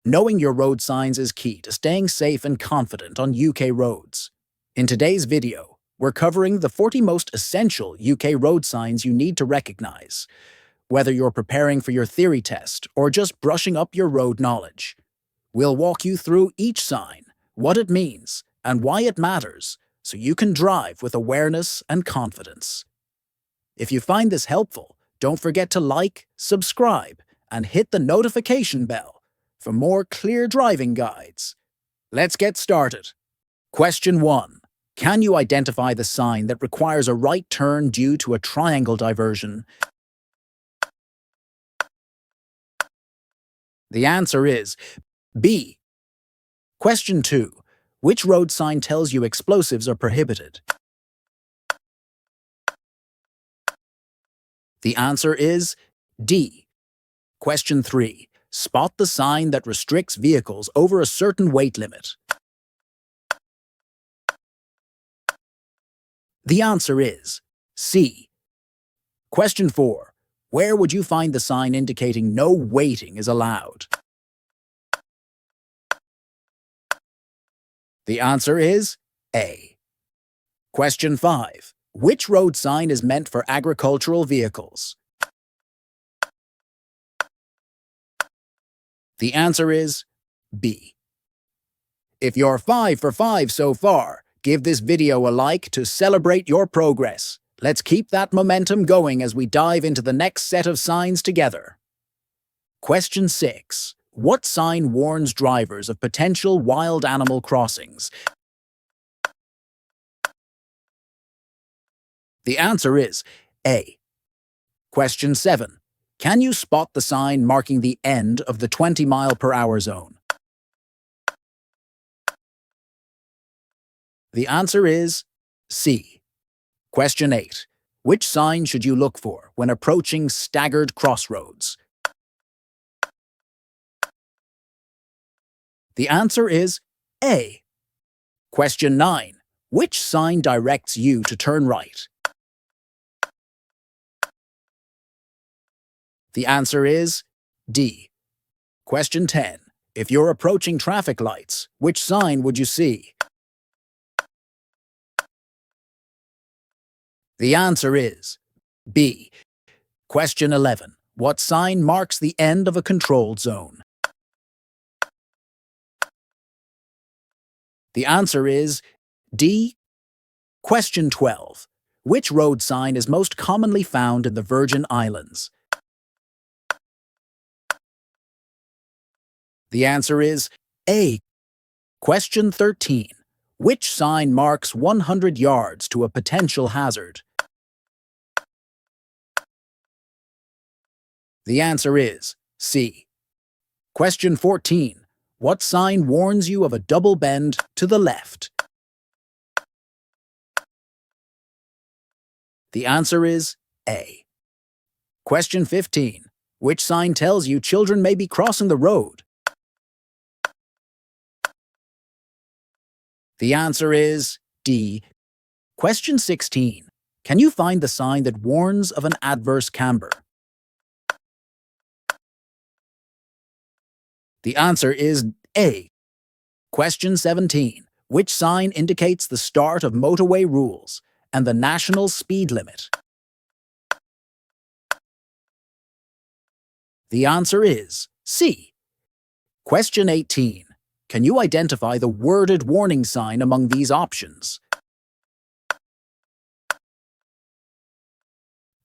Knowing your road signs is key to staying safe and confident on UK roads. In today's video, we're covering the 40 most essential UK road signs you need to recognize, whether you're preparing for your theory test or just brushing up your road knowledge. We'll walk you through each sign, what it means, and why it matters, so you can drive with awareness and confidence. If you find this helpful, don't forget to like, subscribe, and hit the notification bell for more clear driving guides. Let's get started. Question 1. Can you identify the sign that requires a right turn due to a triangle diversion? The answer is B. Question 2. Which road sign tells you explosives are prohibited? The answer is D. Question 3. Spot the sign that restricts vehicles over a certain weight limit. The answer is C. Question 4. Where would you find the sign indicating no waiting is allowed? The answer is A. Question 5. Which road sign is meant for agricultural vehicles? The answer is B. If you're 5 for 5 so far, give this video a like to celebrate your progress. Let's keep that momentum going as we dive into the next set of signs together. Question 6. What sign warns drivers of potential wild animal crossings? The answer is A. Question 7. Can you spot the sign marking the end of the 20-mile-per-hour zone? The answer is C. Question 8. Which sign should you look for when approaching staggered crossroads? The answer is A. Question 9. Which sign directs you to turn right? The answer is D. Question 10. If you're approaching traffic lights, which sign would you see? The answer is B. Question 11. What sign marks the end of a controlled zone? The answer is D. Question 12. Which road sign is most commonly found in the Virgin Islands? The answer is A. Question 13. Which sign marks 100 yards to a potential hazard? The answer is C. Question 14. What sign warns you of a double bend to the left? The answer is A. Question 15. Which sign tells you children may be crossing the road? The answer is D. Question 16. Can you find the sign that warns of an adverse camber? The answer is A. Question 17. Which sign indicates the start of motorway rules and the national speed limit? The answer is C. Question 18. Can you identify the worded warning sign among these options?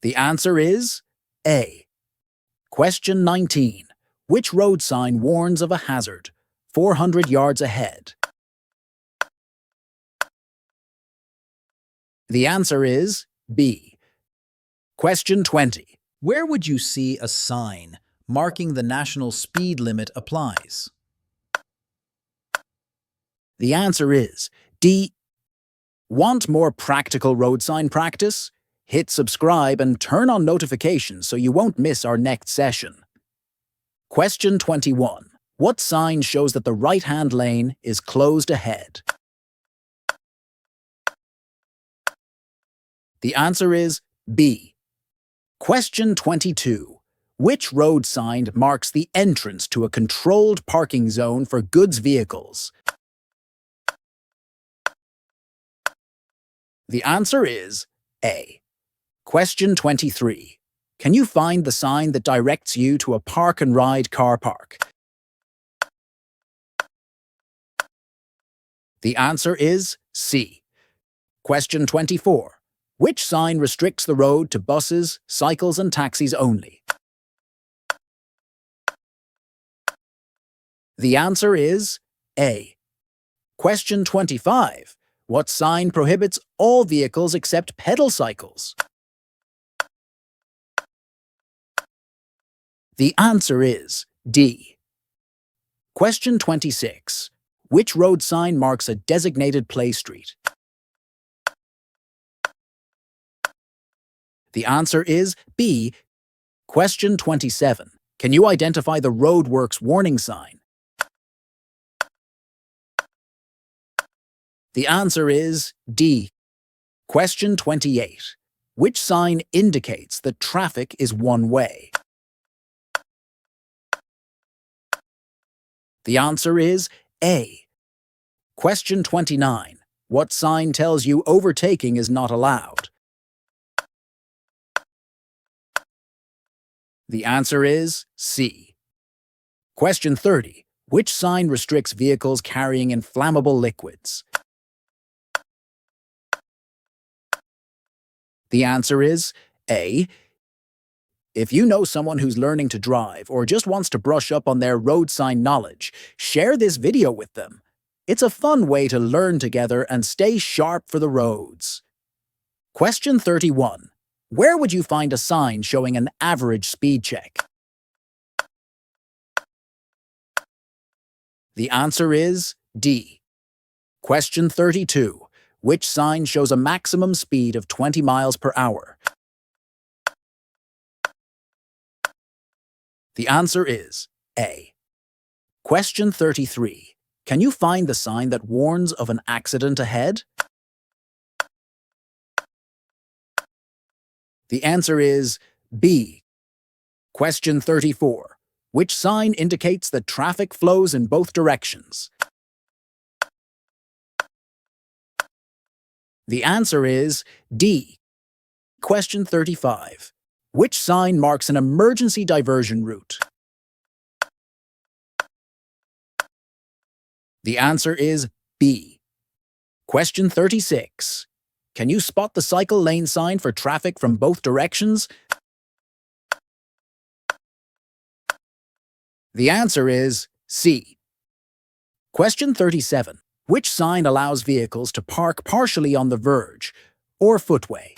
The answer is A. Question 19. Which road sign warns of a hazard 400 yards ahead? The answer is B. Question 20. Where would you see a sign marking the national speed limit applies? The answer is D. Want more practical road sign practice? Hit subscribe and turn on notifications so you won't miss our next session. Question 21. What sign shows that the right-hand lane is closed ahead? The answer is B. Question 22. Which road sign marks the entrance to a controlled parking zone for goods vehicles? The answer is A. Question 23. Can you find the sign that directs you to a park and ride car park? The answer is C. Question 24. Which sign restricts the road to buses, cycles and taxis only? The answer is A. Question 25. What sign prohibits all vehicles except pedal cycles? The answer is D. Question 26. Which road sign marks a designated play street? The answer is B. Question 27. Can you identify the roadworks warning sign? The answer is D. Question 28. Which sign indicates that traffic is one way? The answer is A. Question 29. What sign tells you overtaking is not allowed? The answer is C. Question 30. Which sign restricts vehicles carrying inflammable liquids? The answer is A. If you know someone who's learning to drive or just wants to brush up on their road sign knowledge, share this video with them. It's a fun way to learn together and stay sharp for the roads. Question 31. Where would you find a sign showing an average speed check? The answer is D. Question 32. Which sign shows a maximum speed of 20 miles per hour? The answer is A. Question 33. Can you find the sign that warns of an accident ahead? The answer is B. Question 34. Which sign indicates that traffic flows in both directions? The answer is D. Question 35. Which sign marks an emergency diversion route? The answer is B. Question 36. Can you spot the cycle lane sign for traffic from both directions? The answer is C. Question 37. Which sign allows vehicles to park partially on the verge or footway?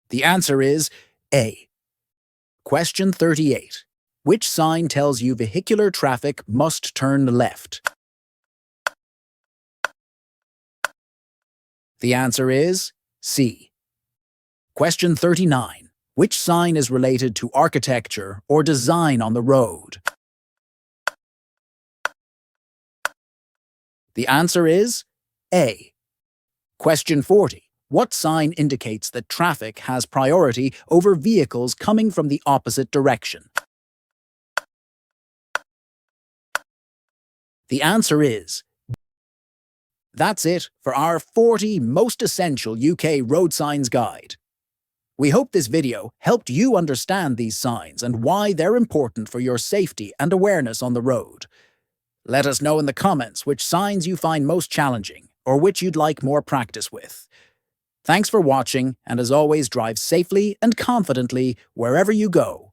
The answer is A. Question 38. Which sign tells you vehicular traffic must turn left? The answer is C. Question 39. Which sign is related to architecture or design on the road? The answer is A. Question 40. What sign indicates that traffic has priority over vehicles coming from the opposite direction? The answer is B. That's it for our 40 most essential UK road signs guide. We hope this video helped you understand these signs and why they're important for your safety and awareness on the road. Let us know in the comments which signs you find most challenging or which you'd like more practice with. Thanks for watching, and as always, drive safely and confidently wherever you go.